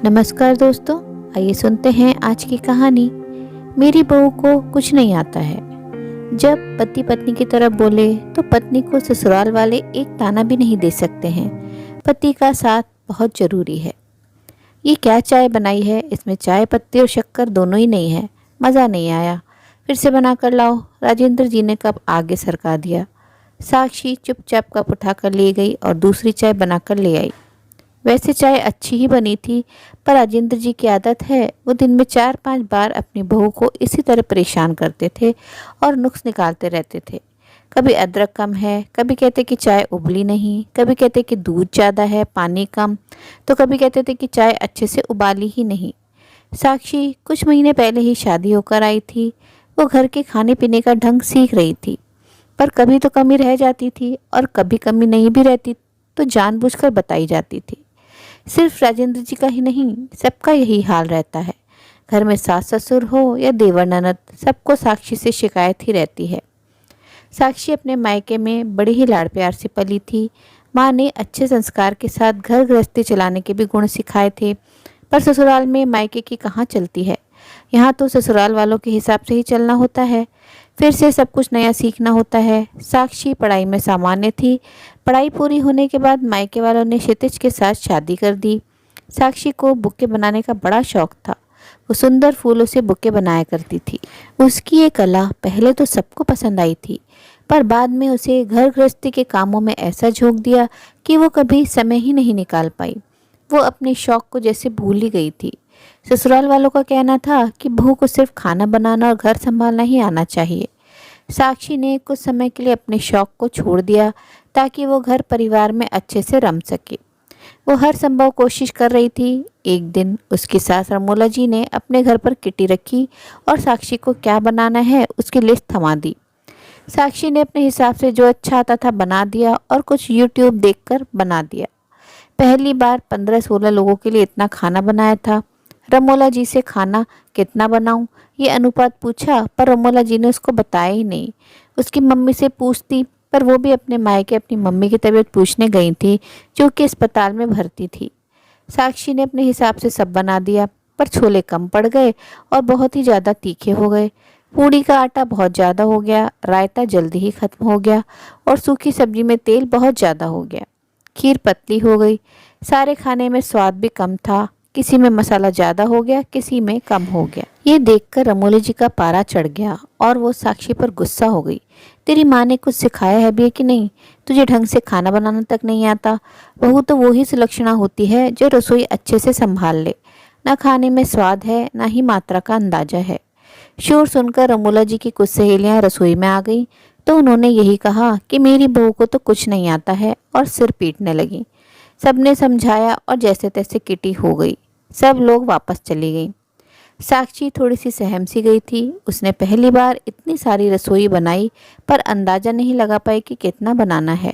नमस्कार दोस्तों, आइए सुनते हैं आज की कहानी। मेरी बहू को कुछ नहीं आता है। जब पति पत्नी की तरफ बोले तो पत्नी को ससुराल वाले एक ताना भी नहीं दे सकते हैं। पति का साथ बहुत जरूरी है। ये क्या चाय बनाई है, इसमें चाय पत्ती और शक्कर दोनों ही नहीं है। मज़ा नहीं आया, फिर से बना कर लाओ। राजेंद्र जी ने कप आगे सरका दिया। साक्षी चुपचाप कप उठा कर ले गई और दूसरी चाय बनाकर ले आई। वैसे चाय अच्छी ही बनी थी, पर राजेंद्र जी की आदत है, वो दिन में 4-5 बार अपनी बहू को इसी तरह परेशान करते थे और नुक्स निकालते रहते थे। कभी अदरक कम है, कभी कहते कि चाय उबली नहीं, कभी कहते कि दूध ज़्यादा है पानी कम, तो कभी कहते थे कि चाय अच्छे से उबाली ही नहीं। साक्षी कुछ महीने पहले ही शादी होकर आई थी। वो घर के खाने पीने का ढंग सीख रही थी, पर कभी तो कमी रह जाती थी और कभी कमी नहीं भी रहती तो जानबूझकर बताई जाती थी। सिर्फ राजेंद्र जी का ही नहीं, सबका यही हाल रहता है। घर में सास ससुर हो या देवर ननद, सबको साक्षी से शिकायत ही रहती है। साक्षी अपने मायके में बड़ी ही लाड़ प्यार से पली थी। माँ ने अच्छे संस्कार के साथ घर गृहस्थी चलाने के भी गुण सिखाए थे, पर ससुराल में मायके की कहाँ चलती है। यहाँ तो ससुराल वालों के हिसाब से ही चलना होता है, फिर से सब कुछ नया सीखना होता है। साक्षी पढ़ाई में सामान्य थी। पढ़ाई पूरी होने के बाद मायके वालों ने क्षितिज के साथ शादी कर दी। साक्षी को बुके बनाने का बड़ा शौक था। वो सुंदर फूलों से बुके बनाया करती थी। उसकी ये कला पहले तो सबको पसंद आई थी, पर बाद में उसे घर गृहस्थी के कामों में ऐसा झोंक दिया कि वो कभी समय ही नहीं निकाल पाई। वो अपने शौक को जैसे भूल ही गई थी। ससुराल वालों का कहना था कि बहू को सिर्फ खाना बनाना और घर संभालना ही आना चाहिए। साक्षी ने कुछ समय के लिए अपने शौक को छोड़ दिया ताकि वो घर परिवार में अच्छे से रम सके। वो हर संभव कोशिश कर रही थी। एक दिन उसकी सास रमोला जी ने अपने घर पर किटी रखी और साक्षी को क्या बनाना है उसकी लिस्ट थमा दी। साक्षी ने अपने हिसाब से जो अच्छा आता था बना दिया और कुछ यूट्यूब देखकर बना दिया। पहली बार 15-16 लोगों के लिए इतना खाना बनाया था। रमोला जी से खाना कितना बनाऊं ये अनुपात पूछा, पर रमोला जी ने उसको बताया ही नहीं। उसकी मम्मी से पूछती, पर वो भी अपने मायके अपनी मम्मी की तबीयत पूछने गई थी, जो कि अस्पताल में भर्ती थी। साक्षी ने अपने हिसाब से सब बना दिया, पर छोले कम पड़ गए और बहुत ही ज़्यादा तीखे हो गए। पूड़ी का आटा बहुत ज़्यादा हो गया, रायता जल्दी ही खत्म हो गया और सूखी सब्जी में तेल बहुत ज़्यादा हो गया। खीर पतली हो गई। सारे खाने में स्वाद भी कम था। किसी में मसाला ज़्यादा हो गया, किसी में कम हो गया। ये देखकर रमोली जी का पारा चढ़ गया और वो साक्षी पर गुस्सा हो गई। तेरी माँ ने कुछ सिखाया है भी कि नहीं? तुझे ढंग से खाना बनाना तक नहीं आता। बहू तो वो ही सुलक्षणा होती है जो रसोई अच्छे से संभाल ले। ना खाने में स्वाद है, ना ही मात्रा का अंदाजा है। शोर सुनकर रमोला जी की कुछ सहेलियां रसोई में आ गई तो उन्होंने यही कहा कि मेरी बहू को तो कुछ नहीं आता है, और सिर पीटने लगी। सबने समझाया और जैसे तैसे किटी हो गई। सब लोग वापस चली गई। साक्षी थोड़ी सी सहम सी गई थी। उसने पहली बार इतनी सारी रसोई बनाई, पर अंदाजा नहीं लगा पाई कि कितना बनाना है।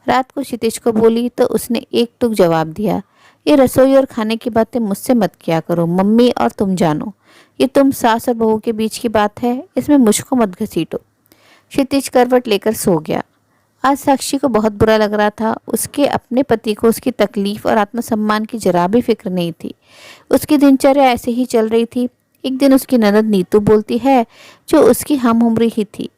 रात को क्षितिज को बोली तो उसने एक टुक जवाब दिया, ये रसोई और खाने की बातें मुझसे मत किया करो मम्मी, और तुम जानो ये तुम सास और बहू के बीच की बात है, इसमें मुझको मत घसीटो। क्षितिज करवट लेकर सो गया। आज साक्षी को बहुत बुरा लग रहा था। उसके अपने पति को उसकी तकलीफ और आत्मसम्मान की जरा भी फिक्र नहीं थी। उसकी दिनचर्या ऐसे ही चल रही थी। एक दिन उसकी ननद नीतू बोलती है, जो उसकी हम उम्र ही थी,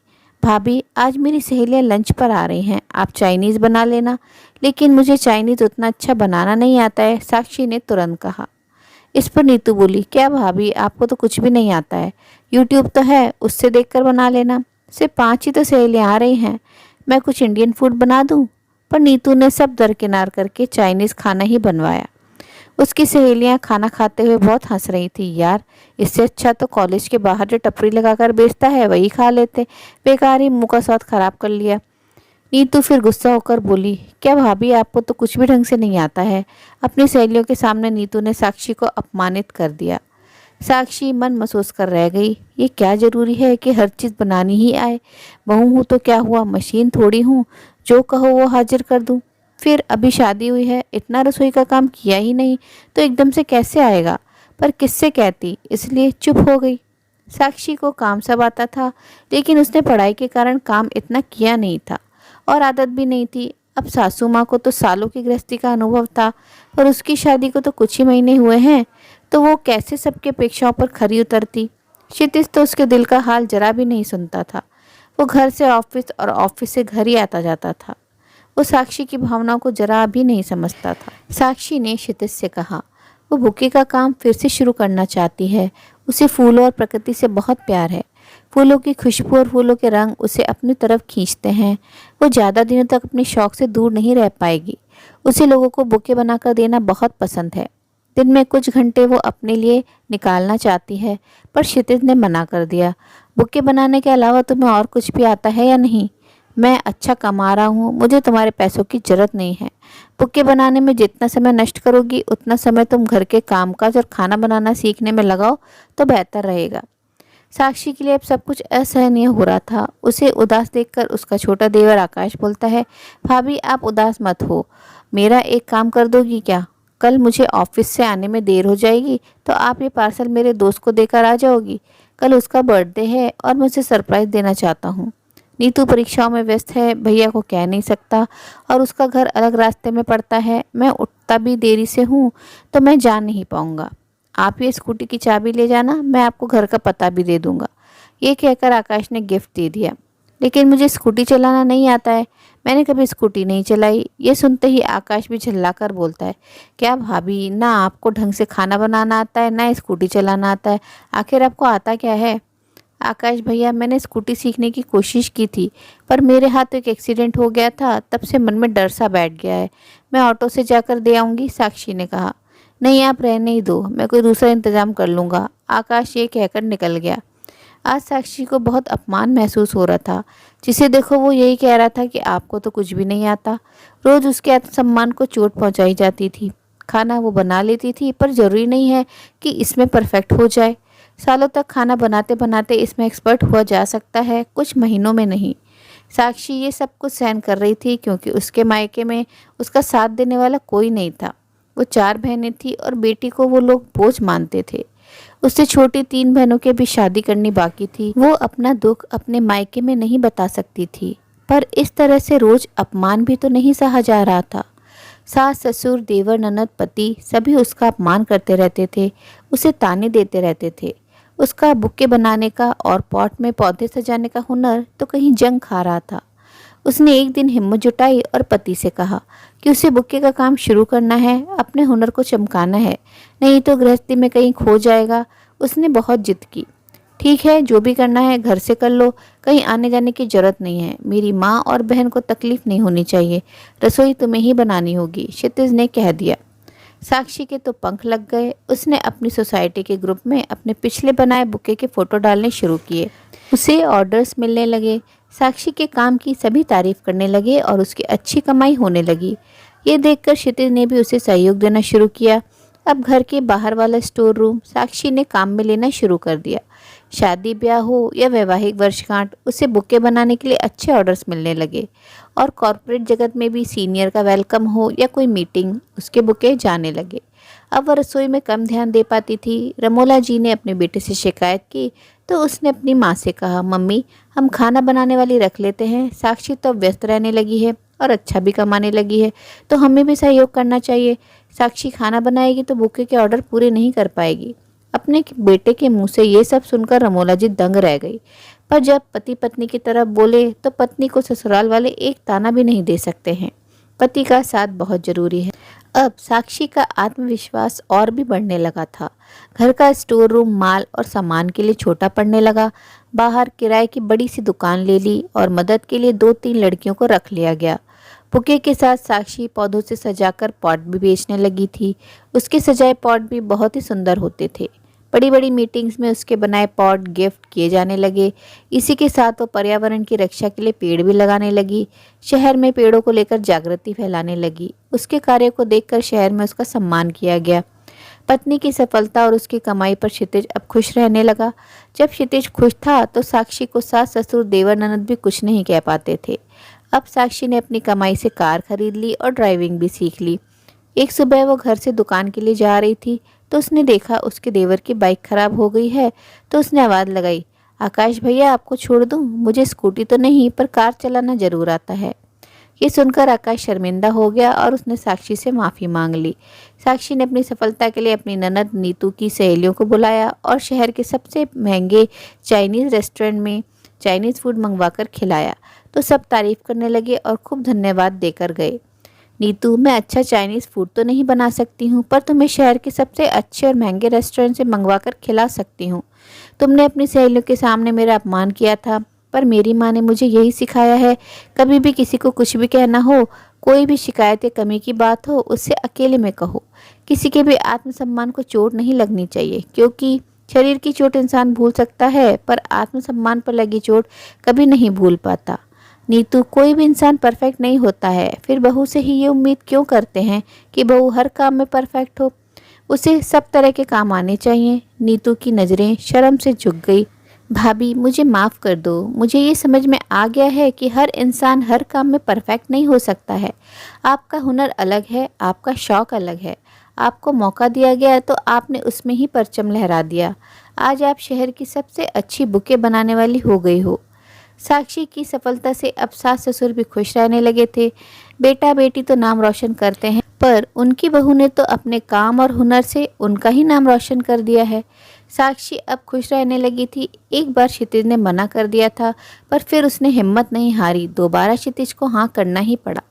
भाभी आज मेरी सहेलियां लंच पर आ रही हैं, आप चाइनीज़ बना लेना। लेकिन मुझे चाइनीज़ उतना अच्छा बनाना नहीं आता है, साक्षी ने तुरंत कहा। इस पर नीतू बोली, क्या भाभी आपको तो कुछ भी नहीं आता है? यूट्यूब तो है, उससे देखकर बना लेना। सिर्फ 5 ही तो सहेलियां आ रही हैं, मैं कुछ इंडियन फूड बना दूं? पर नीतू ने सब दरकिनार करके चाइनीज़ खाना ही बनवाया। उसकी सहेलियां खाना खाते हुए बहुत हंस रही थी। यार, इससे अच्छा तो कॉलेज के बाहर जो टपरी लगाकर बेचता है वही खा लेते, बेकार ही मुंह का स्वाद खराब कर लिया। नीतू फिर गुस्सा होकर बोली, क्या भाभी आपको तो कुछ भी ढंग से नहीं आता है? अपनी सहेलियों के सामने नीतू ने साक्षी को अपमानित कर दिया। साक्षी मन महसूस कर रह गई। ये क्या जरूरी है कि हर चीज़ बनानी ही आए? बहू हूँ तो क्या हुआ, मशीन थोड़ी हूँ जो कहो वो हाजिर कर दूँ। फिर अभी शादी हुई है, इतना रसोई का काम किया ही नहीं तो एकदम से कैसे आएगा? पर किससे कहती, इसलिए चुप हो गई। साक्षी को काम सब आता था, लेकिन उसने पढ़ाई के कारण काम इतना किया नहीं था और आदत भी नहीं थी। अब सासू माँ को तो सालों की गृहस्थी का अनुभव था, पर उसकी शादी को तो कुछ ही महीने हुए हैं, तो वो कैसे सबकी अपेक्षाओं पर खरी उतरती। क्षितिज तो उसके दिल का हाल जरा भी नहीं सुनता था। वो घर से ऑफिस और ऑफिस से घर ही आता जाता था। वो साक्षी की भावनाओं को जरा भी नहीं समझता था। साक्षी ने क्षितिज से कहा, वो बुके का काम फिर से शुरू करना चाहती है। उसे फूलों और प्रकृति से बहुत प्यार है। फूलों की खुशबू और फूलों के रंग उसे अपनी तरफ खींचते हैं। वो ज़्यादा दिनों तक अपने शौक से दूर नहीं रह पाएगी। उसे लोगों को बुके बनाकर देना बहुत पसंद है। दिन में कुछ घंटे वो अपने लिए निकालना चाहती है, पर क्षितिज ने मना कर दिया। बुके बनाने के अलावा तुम्हें और कुछ भी आता है या नहीं? मैं अच्छा कमा रहा हूँ, मुझे तुम्हारे पैसों की जरूरत नहीं है। बुके बनाने में जितना समय नष्ट करोगी उतना समय तुम घर के कामकाज और खाना बनाना सीखने में लगाओ तो बेहतर रहेगा। साक्षी के लिए अब सब कुछ असहनीय हो रहा था। उसे उदास देखकर उसका छोटा देवर आकाश बोलता है, भाभी आप उदास मत हो, मेरा एक काम कर दोगी क्या? कल मुझे ऑफिस से आने में देर हो जाएगी तो आप ये पार्सल मेरे दोस्त को देकर आ जाओगी। कल उसका बर्थडे है और मैं उसे सरप्राइज देना चाहता हूँ। नीतू परीक्षाओं में व्यस्त है, भैया को कह नहीं सकता, और उसका घर अलग रास्ते में पड़ता है। मैं उठता भी देरी से हूँ तो मैं जा नहीं पाऊँगा। आप ये स्कूटी की चाबी ले जाना, मैं आपको घर का पता भी दे दूँगा। ये कहकर आकाश ने गिफ्ट दे दिया। लेकिन मुझे स्कूटी चलाना नहीं आता है, मैंने कभी स्कूटी नहीं चलाई। ये सुनते ही आकाश भी चिल्लाकर बोलता है, क्या भाभी, ना आपको ढंग से खाना बनाना आता है ना स्कूटी चलाना आता है, आखिर आपको आता क्या है? आकाश भैया, मैंने स्कूटी सीखने की कोशिश की थी, पर मेरे हाथ एक एक्सीडेंट हो गया था, तब से मन में डर सा बैठ गया है। मैं ऑटो से जाकर दे आऊँगी, साक्षी ने कहा। नहीं, आप रहने ही दो, मैं कोई दूसरा इंतजाम कर लूँगा, आकाश ये कहकर निकल गया। आज साक्षी को बहुत अपमान महसूस हो रहा था। जिसे देखो वो यही कह रहा था कि आपको तो कुछ भी नहीं आता। रोज़ उसके आत्मसम्मान को चोट पहुंचाई जाती थी। खाना वो बना लेती थी, पर ज़रूरी नहीं है कि इसमें परफेक्ट हो जाए। सालों तक खाना बनाते बनाते इसमें एक्सपर्ट हुआ जा सकता है, कुछ महीनों में नहीं। साक्षी ये सब कुछ सहन कर रही थी क्योंकि उसके मायके में उसका साथ देने वाला कोई नहीं था। वो 4 बहनें थी और बेटी को वो लोग बोझ मानते थे। उससे छोटी 3 बहनों के भी शादी करनी बाकी थी। वो अपना दुख अपने मायके में नहीं बता सकती थी, पर इस तरह से रोज अपमान भी तो नहीं सहा जा रहा था। सास ससुर देवर ननद पति सभी उसका अपमान करते रहते थे, उसे ताने देते रहते थे। उसका बुक्के बनाने का और पॉट में पौधे सजाने का हुनर तो कहीं जंग खा रहा था। उसने एक दिन हिम्मत जुटाई और पति से कहा कि उसे बुक्के का काम शुरू करना है, अपने हुनर को चमकाना है, नहीं तो गृहस्थी में कहीं खो जाएगा। उसने बहुत जिद की। ठीक है, जो भी करना है घर से कर लो, कहीं आने जाने की जरूरत नहीं है। मेरी माँ और बहन को तकलीफ नहीं होनी चाहिए, रसोई तुम्हें ही बनानी होगी, क्षितिज ने कह दिया। साक्षी के तो पंख लग गए। उसने अपनी सोसाइटी के ग्रुप में अपने पिछले बनाए बुके के फोटो डालने शुरू किए। उसे ऑर्डर्स मिलने लगे। साक्षी के काम की सभी तारीफ करने लगे और उसकी अच्छी कमाई होने लगी। ये देखकर क्षितिज ने भी उसे सहयोग देना शुरू किया। अब घर के बाहर वाला स्टोर रूम साक्षी ने काम में लेना शुरू कर दिया। शादी ब्याह हो या वैवाहिक वर्षगांठ, उसे बुके बनाने के लिए अच्छे ऑर्डर्स मिलने लगे। और कॉरपोरेट जगत में भी सीनियर का वेलकम हो या कोई मीटिंग, उसके बुके जाने लगे। अब वह रसोई में कम ध्यान दे पाती थी। रमोला जी ने अपने बेटे से शिकायत की तो उसने अपनी माँ से कहा, मम्मी हम खाना बनाने वाली रख लेते हैं, साक्षी तो व्यस्त रहने लगी है और अच्छा भी कमाने लगी है, तो हमें भी सहयोग करना चाहिए। साक्षी खाना बनाएगी तो बुके के ऑर्डर पूरे नहीं कर पाएगी। अपने बेटे के मुंह से ये सब सुनकर रमोला जी दंग रह गई। पर जब पति पत्नी की तरफ बोले तो पत्नी को ससुराल वाले एक ताना भी नहीं दे सकते हैं। पति का साथ बहुत जरूरी है। अब साक्षी का आत्मविश्वास और भी बढ़ने लगा था। घर का स्टोर रूम माल और सामान के लिए छोटा पड़ने लगा। बाहर किराए की बड़ी सी दुकान ले ली और मदद के लिए 2-3 लड़कियों को रख लिया गया। बुके के साथ साक्षी पौधों से सजाकर पॉट भी बेचने लगी थी। उसके सजाए पॉट भी बहुत ही सुंदर होते थे। बड़ी बड़ी मीटिंग्स में उसके बनाए पॉट गिफ्ट किए जाने लगे। इसी के साथ वो पर्यावरण की रक्षा के लिए पेड़ भी लगाने लगी। शहर में पेड़ों को लेकर जागृति फैलाने लगी। उसके कार्य को देखकर शहर में उसका सम्मान किया गया। पत्नी की सफलता और उसकी कमाई पर क्षितिज अब खुश रहने लगा। जब क्षितिज खुश था तो साक्षी को सास ससुर देवर ननद भी कुछ नहीं कह पाते थे। अब साक्षी ने अपनी कमाई से कार खरीद ली और ड्राइविंग भी सीख ली। एक सुबह वो घर से दुकान के लिए जा रही थी तो उसने देखा उसके देवर की बाइक खराब हो गई है। तो उसने आवाज़ लगाई, आकाश भैया आपको छोड़ दूं? मुझे स्कूटी तो नहीं पर कार चलाना जरूर आता है। ये सुनकर आकाश शर्मिंदा हो गया और उसने साक्षी से माफ़ी मांग ली। साक्षी ने अपनी सफलता के लिए अपनी ननद नीतू की सहेलियों को बुलाया और शहर के सबसे महंगे चाइनीज़ रेस्टोरेंट में चाइनीज़ फूड मंगवाकर खिलाया। तो सब तारीफ करने लगे और खूब धन्यवाद देकर गए। नीतू, मैं अच्छा चाइनीज़ फूड तो नहीं बना सकती हूँ, पर तुम्हें शहर के सबसे अच्छे और महंगे रेस्टोरेंट से मंगवा कर खिला सकती हूँ। तुमने अपनी सहेलियों के सामने मेरा अपमान किया था, पर मेरी माँ ने मुझे यही सिखाया है, कभी भी किसी को कुछ भी कहना हो, कोई भी शिकायत या कमी की बात हो, उससे अकेले में कहो। किसी के भी आत्मसम्मान को चोट नहीं लगनी चाहिए, क्योंकि शरीर की चोट इंसान भूल सकता है, पर आत्मसम्मान पर लगी चोट कभी नहीं भूल पाता। नीतू, कोई भी इंसान परफेक्ट नहीं होता है, फिर बहू से ही ये उम्मीद क्यों करते हैं कि बहू हर काम में परफेक्ट हो? उसे सब तरह के काम आने चाहिए। नीतू की नज़रें शर्म से झुक गई। भाभी, मुझे माफ़ कर दो। मुझे ये समझ में आ गया है कि हर इंसान हर काम में परफेक्ट नहीं हो सकता है। आपका हुनर अलग है, आपका शौक़ अलग है। आपको मौका दिया गया तो आपने उसमें ही परचम लहरा दिया। आज आप शहर की सबसे अच्छी बुके बनाने वाली हो गई हो। साक्षी की सफलता से अब सास ससुर भी खुश रहने लगे थे। बेटा बेटी तो नाम रोशन करते हैं, पर उनकी बहू ने तो अपने काम और हुनर से उनका ही नाम रोशन कर दिया है। साक्षी अब खुश रहने लगी थी। एक बार क्षितिज ने मना कर दिया था, पर फिर उसने हिम्मत नहीं हारी। दोबारा क्षितिज को हाँ करना ही पड़ा।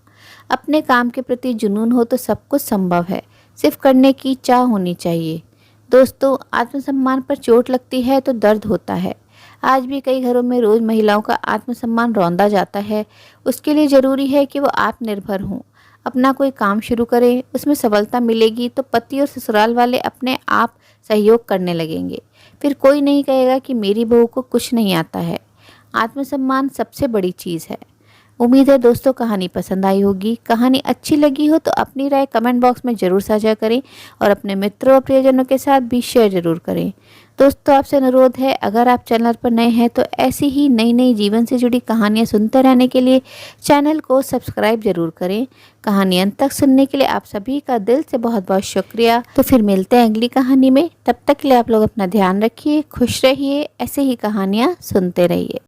अपने काम के प्रति जुनून हो तो सब कुछ संभव है, सिर्फ करने की चाह होनी चाहिए। दोस्तों, आत्मसम्मान पर चोट लगती है तो दर्द होता है। आज भी कई घरों में रोज़ महिलाओं का आत्मसम्मान रौंदा जाता है। उसके लिए ज़रूरी है कि वो आत्मनिर्भर हों, अपना कोई काम शुरू करें, उसमें सफलता मिलेगी तो पति और ससुराल वाले अपने आप सहयोग करने लगेंगे। फिर कोई नहीं कहेगा कि मेरी बहू को कुछ नहीं आता है। आत्मसम्मान सबसे बड़ी चीज़ है। उम्मीद है दोस्तों कहानी पसंद आई होगी। कहानी अच्छी लगी हो तो अपनी राय कमेंट बॉक्स में ज़रूर साझा करें और अपने मित्रों और प्रियजनों के साथ भी शेयर ज़रूर करें। दोस्तों, आपसे अनुरोध है, अगर आप चैनल पर नए हैं तो ऐसी ही नई नई जीवन से जुड़ी कहानियाँ सुनते रहने के लिए चैनल को सब्सक्राइब ज़रूर करें। कहानी अंत तक सुनने के लिए आप सभी का दिल से बहुत बहुत शुक्रिया। तो फिर मिलते हैं अगली कहानी में। तब तक के लिए आप लोग अपना ध्यान रखिए, खुश रहिए, ऐसे ही कहानियाँ सुनते रहिए।